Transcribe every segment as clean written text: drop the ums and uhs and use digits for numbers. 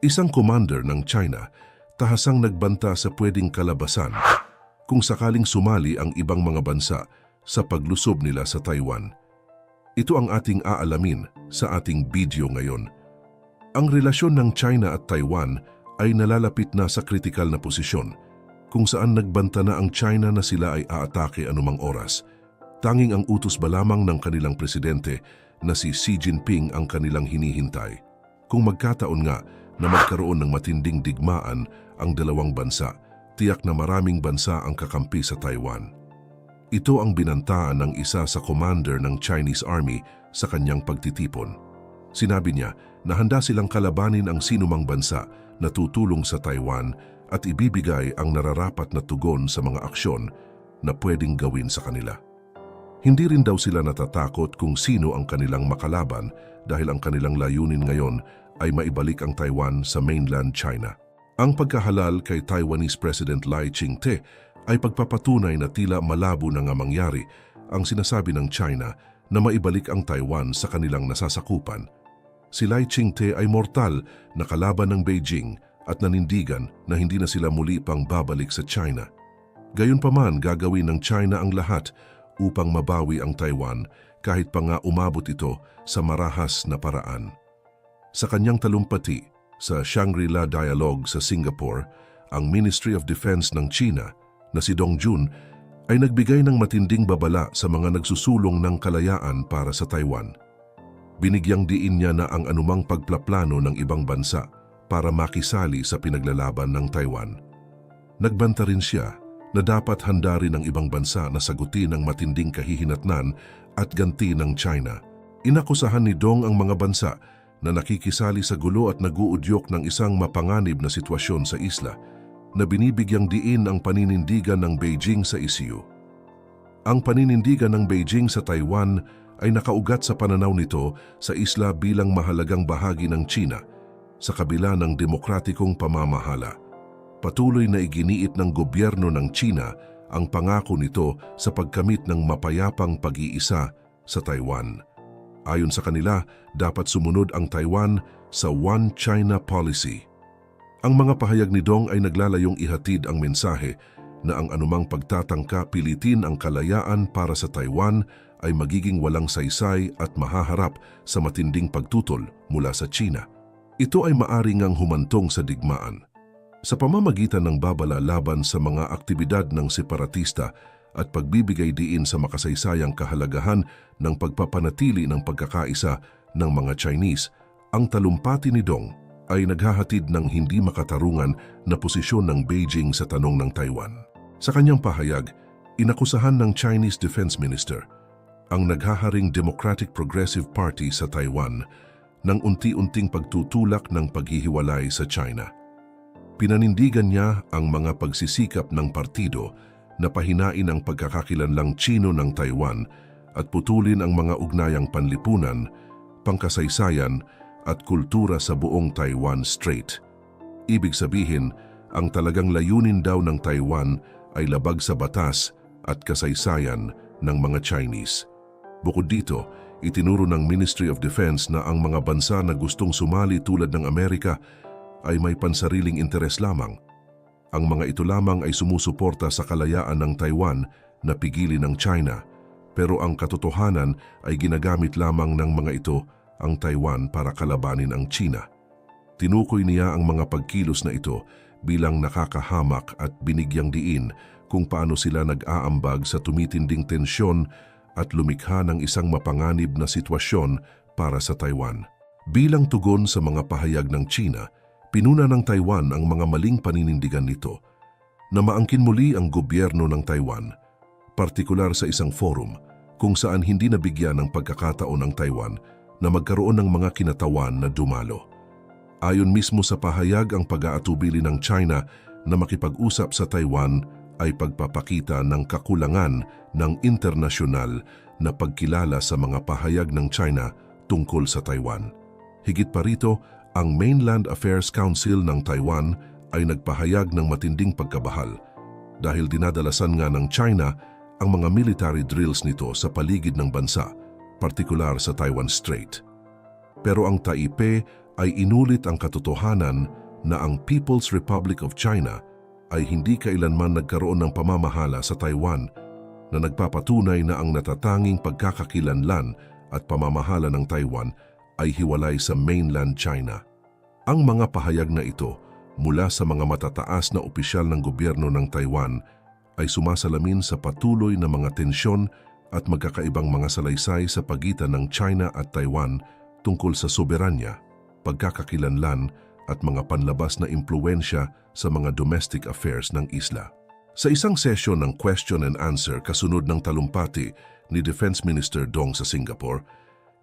Isang commander ng China tahasang nagbanta sa pwedeng kalabasan kung sakaling sumali ang ibang mga bansa sa paglusob nila sa Taiwan. Ito ang ating aalamin sa ating video ngayon. Ang relasyon ng China at Taiwan ay nalalapit na sa kritikal na posisyon kung saan nagbanta na ang China na sila ay aatake anumang oras. Tanging ang utos ba lamang ng kanilang presidente na si Xi Jinping ang kanilang hinihintay. Kung magkataon nga na magkaroon ng matinding digmaan ang dalawang bansa, tiyak na maraming bansa ang kakampi sa Taiwan. Ito ang binantaan ng isa sa commander ng Chinese Army sa kanyang pagtitipon. Sinabi niya na handa silang kalabanin ang sinumang bansa na tutulong sa Taiwan at ibibigay ang nararapat na tugon sa mga aksyon na pwedeng gawin sa kanila. Hindi rin daw sila natatakot kung sino ang kanilang makalaban dahil ang kanilang layunin ngayon ay maibalik ang Taiwan sa mainland China. Ang pagkahalal kay Taiwanese President Lai Ching-te ay pagpapatunay na tila malabo na nga mangyari ang sinasabi ng China na maibalik ang Taiwan sa kanilang nasasakupan. Si Lai Ching-te ay mortal na kalaban ng Beijing at nanindigan na hindi na sila muli pang babalik sa China. Gayunpaman, gagawin ng China ang lahat upang mabawi ang Taiwan kahit pa nga umabot ito sa marahas na paraan. Sa kanyang talumpati sa Shangri-La Dialogue sa Singapore, ang Ministry of Defense ng China na si Dong Jun ay nagbigay ng matinding babala sa mga nagsusulong ng kalayaan para sa Taiwan. Binigyang diin niya na ang anumang pagplaplano ng ibang bansa para makisali sa pinaglalaban ng Taiwan. Nagbanta rin siya na dapat handa rin ang ibang bansa na sagutin ang matinding kahihinatnan at ganti ng China. Inakusahan ni Dong ang mga bansa na nakikisali sa gulo at naguudyok ng isang mapanganib na sitwasyon sa isla na binibigyang diin ang paninindigan ng Beijing sa isyu. Ang paninindigan ng Beijing sa Taiwan ay nakaugat sa pananaw nito sa isla bilang mahalagang bahagi ng China sa kabila ng demokratikong pamamahala. Patuloy na iginiit ng gobyerno ng China ang pangako nito sa pagkamit ng mapayapang pag-iisa sa Taiwan. Ayon sa kanila, dapat sumunod ang Taiwan sa One China Policy. Ang mga pahayag ni Dong ay naglalayong ihatid ang mensahe na ang anumang pagtatangka pilitin ang kalayaan para sa Taiwan ay magiging walang saysay at mahaharap sa matinding pagtutol mula sa China. Ito ay maaring ngang humantong sa digmaan. Sa pamamagitan ng babala laban sa mga aktibidad ng separatista at pagbibigay diin sa makasaysayang kahalagahan ng pagpapanatili ng pagkakaisa ng mga Chinese, ang talumpati ni Dong ay naghahatid ng hindi makatarungan na posisyon ng Beijing sa tanong ng Taiwan. Sa kanyang pahayag, inakusahan ng Chinese Defense Minister ang naghaharing Democratic Progressive Party sa Taiwan ng unti-unting pagtutulak ng paghihiwalay sa China. Pinanindigan niya ang mga pagsisikap ng partido na pahinain ang pagkakakilanlang Chino ng Taiwan at putulin ang mga ugnayang panlipunan, pangkasaysayan at kultura sa buong Taiwan Strait. Ibig sabihin, ang talagang layunin daw ng Taiwan ay labag sa batas at kasaysayan ng mga Chinese. Bukod dito, itinuro ng Ministry of Defense na ang mga bansa na gustong sumali tulad ng Amerika ay may pansariling interes lamang. Ang mga ito lamang ay sumusuporta sa kalayaan ng Taiwan na pigilin ng China, pero ang katotohanan ay ginagamit lamang ng mga ito ang Taiwan para kalabanin ang China. Tinukoy niya ang mga pagkilos na ito bilang nakakahamak at binigyang diin kung paano sila nag-aambag sa tumitinding tensyon at lumikha ng isang mapanganib na sitwasyon para sa Taiwan. Bilang tugon sa mga pahayag ng China, pinuna ng Taiwan ang mga maling paninindigan nito na maangkin muli ang gobyerno ng Taiwan, partikular sa isang forum kung saan hindi nabigyan ng pagkakataon ang Taiwan na magkaroon ng mga kinatawan na dumalo. Ayon mismo sa pahayag, ang pag-aatubili ng China na makipag-usap sa Taiwan ay pagpapakita ng kakulangan ng internasyonal na pagkilala sa mga pahayag ng China tungkol sa Taiwan. Higit pa rito, ang Mainland Affairs Council ng Taiwan ay nagpahayag ng matinding pagkabahal dahil dinadalasan nga ng China ang mga military drills nito sa paligid ng bansa, partikular sa Taiwan Strait. Pero ang Taipei ay inulit ang katotohanan na ang People's Republic of China ay hindi kailanman nagkaroon ng pamamahala sa Taiwan, na nagpapatunay na ang natatanging pagkakakilanlan at pamamahala ng Taiwan ay hiwalay sa mainland China. Ang mga pahayag na ito mula sa mga matataas na opisyal ng gobyerno ng Taiwan ay sumasalamin sa patuloy na mga tensyon at magkakaibang mga salaysay sa pagitan ng China at Taiwan tungkol sa soberanya, pagkakakilanlan at mga panlabas na impluwensya sa mga domestic affairs ng isla. Sa isang sesyon ng question and answer kasunod ng talumpati ni Defense Minister Dong sa Singapore,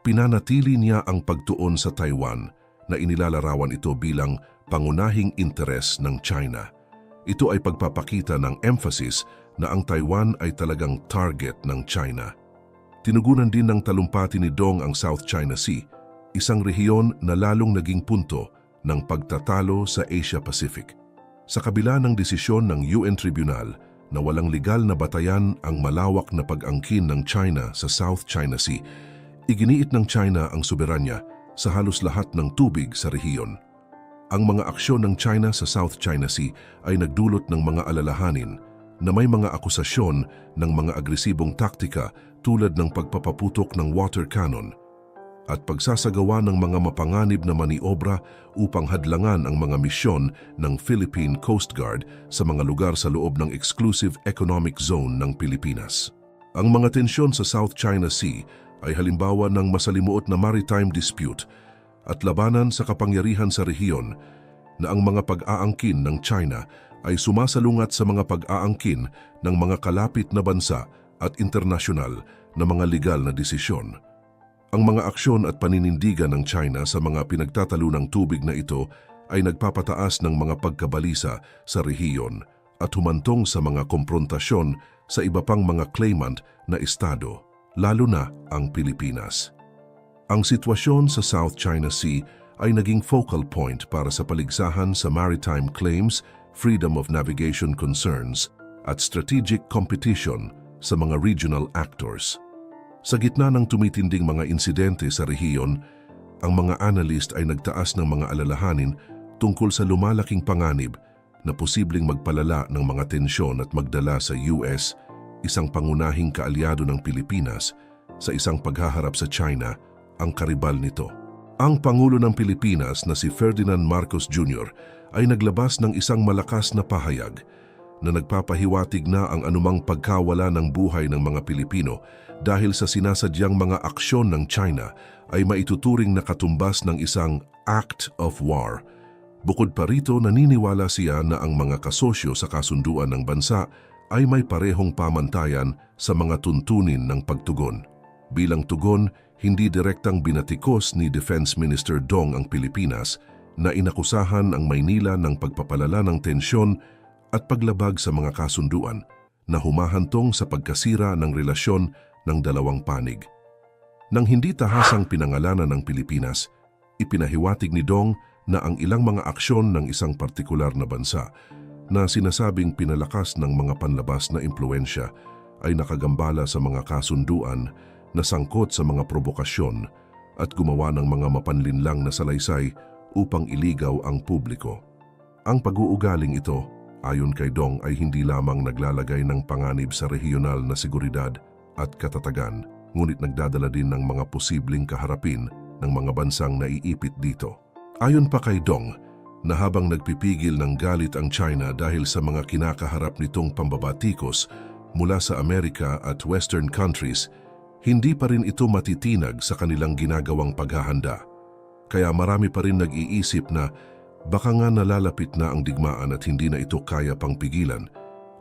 pinanatili niya ang pagtuon sa Taiwan na inilalarawan ito bilang pangunahing interes ng China. Ito ay pagpapakita ng emphasis na ang Taiwan ay talagang target ng China. Tinugunan din ng talumpati ni Dong ang South China Sea, isang rehiyon na lalong naging punto ng pagtatalo sa Asia-Pacific. Sa kabila ng desisyon ng UN Tribunal na walang legal na batayan ang malawak na pag-angkin ng China sa South China Sea, iginiit ng China ang soberanya sa halos lahat ng tubig sa rehiyon. Ang mga aksyon ng China sa South China Sea ay nagdulot ng mga alalahanin na may mga akusasyon ng mga agresibong taktika tulad ng pagpapaputok ng water cannon at pagsasagawa ng mga mapanganib na maniobra upang hadlangan ang mga misyon ng Philippine Coast Guard sa mga lugar sa loob ng Exclusive Economic Zone ng Pilipinas. Ang mga tensyon sa South China Sea ay halimbawa ng masalimuot na maritime dispute at labanan sa kapangyarihan sa rehiyon na ang mga pag-aangkin ng China ay sumasalungat sa mga pag-aangkin ng mga kalapit na bansa at internasyonal na mga legal na desisyon. Ang mga aksyon at paninindigan ng China sa mga pinagtatalunang tubig na ito ay nagpapataas ng mga pagkabalisa sa rehiyon at humantong sa mga komprontasyon sa iba pang mga claimant na estado, lalo na ang Pilipinas. Ang sitwasyon sa South China Sea ay naging focal point para sa paligsahan sa maritime claims, freedom of navigation concerns, at strategic competition sa mga regional actors. Sa gitna ng tumitinding mga insidente sa rehiyon, ang mga analyst ay nagtaas ng mga alalahanin tungkol sa lumalaking panganib na posibleng magpalala ng mga tensyon at magdala sa US, isang pangunahing kaalyado ng Pilipinas, sa isang paghaharap sa China, ang karibal nito. Ang Pangulo ng Pilipinas na si Ferdinand Marcos Jr. ay naglabas ng isang malakas na pahayag na nagpapahiwatig na ang anumang pagkawala ng buhay ng mga Pilipino dahil sa sinasadyang mga aksyon ng China ay maituturing na katumbas ng isang act of war. Bukod pa rito, naniniwala siya na ang mga kasosyo sa kasunduan ng bansa ay may parehong pamantayan sa mga tuntunin ng pagtugon. Bilang tugon, hindi direktang binatikos ni Defense Minister Dong ang Pilipinas na inakusahan ang Maynila ng pagpapalala ng tensyon at paglabag sa mga kasunduan na humahantong sa pagkasira ng relasyon ng dalawang panig. Nang hindi tahasang pinangalanan ng Pilipinas, ipinahiwatig ni Dong na ang ilang mga aksyon ng isang partikular na bansa na sinasabing pinalakas ng mga panlabas na impluensya ay nakagambala sa mga kasunduan na sangkot sa mga provokasyon at gumawa ng mga mapanlinlang na salaysay upang iligaw ang publiko. Ang pag-uugaling ito, ayon kay Dong, ay hindi lamang naglalagay ng panganib sa rehiyonal na seguridad at katatagan, ngunit nagdadala din ng mga posibleng kaharapin ng mga bansang naiipit dito. Ayon pa kay Dong, na habang nagpipigil ng galit ang China dahil sa mga kinakaharap nitong pambabatikos mula sa Amerika at Western countries, hindi pa rin ito matitinag sa kanilang ginagawang paghahanda. Kaya marami pa rin nag-iisip na baka nga nalalapit na ang digmaan at hindi na ito kaya pang pigilan.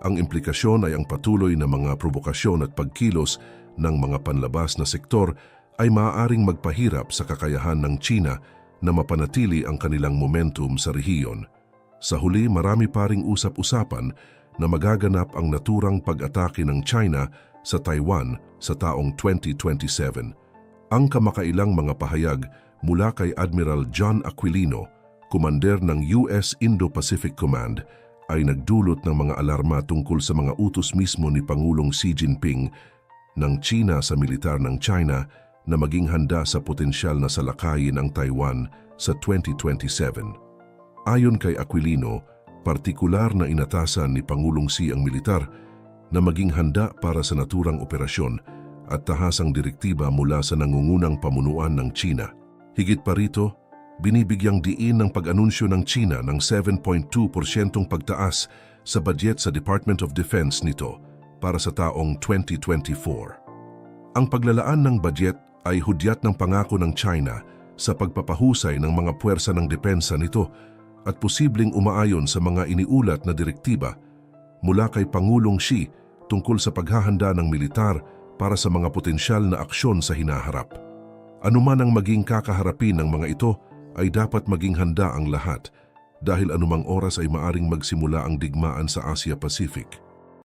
Ang implikasyon ay ang patuloy na mga provokasyon at pagkilos ng mga panlabas na sektor ay maaaring magpahirap sa kakayahan ng China na mapanatili ang kanilang momentum sa rehiyon. Sa huli, marami pa ring usap-usapan na magaganap ang naturang pag-atake ng China sa Taiwan sa taong 2027. Ang kamakailang mga pahayag mula kay Admiral John Aquilino, kumander ng US Indo-Pacific Command, ay nagdulot ng mga alarma tungkol sa mga utos mismo ni Pangulong Xi Jinping ng China sa militar ng China na maging handa sa potensyal na salakayin ang Taiwan sa 2027. Ayon kay Aquilino, partikular na inatasan ni Pangulong Xi ang militar na maging handa para sa naturang operasyon at tahasang direktiba mula sa nangungunang pamunuan ng China. Higit pa rito, binibigyang diin ng pag-anunsyo ng China ng 7.2% pagtaas sa budget sa Department of Defense nito para sa taong 2024. Ang paglalaan ng budget ay hudyat ng pangako ng China sa pagpapahusay ng mga puwersa ng depensa nito at posibleng umaayon sa mga iniulat na direktiba mula kay Pangulong Xi tungkol sa paghahanda ng militar para sa mga potensyal na aksyon sa hinaharap. Anuman ang maging kakaharapin ng mga ito ay dapat maging handa ang lahat dahil anumang oras ay maaring magsimula ang digmaan sa Asia Pacific.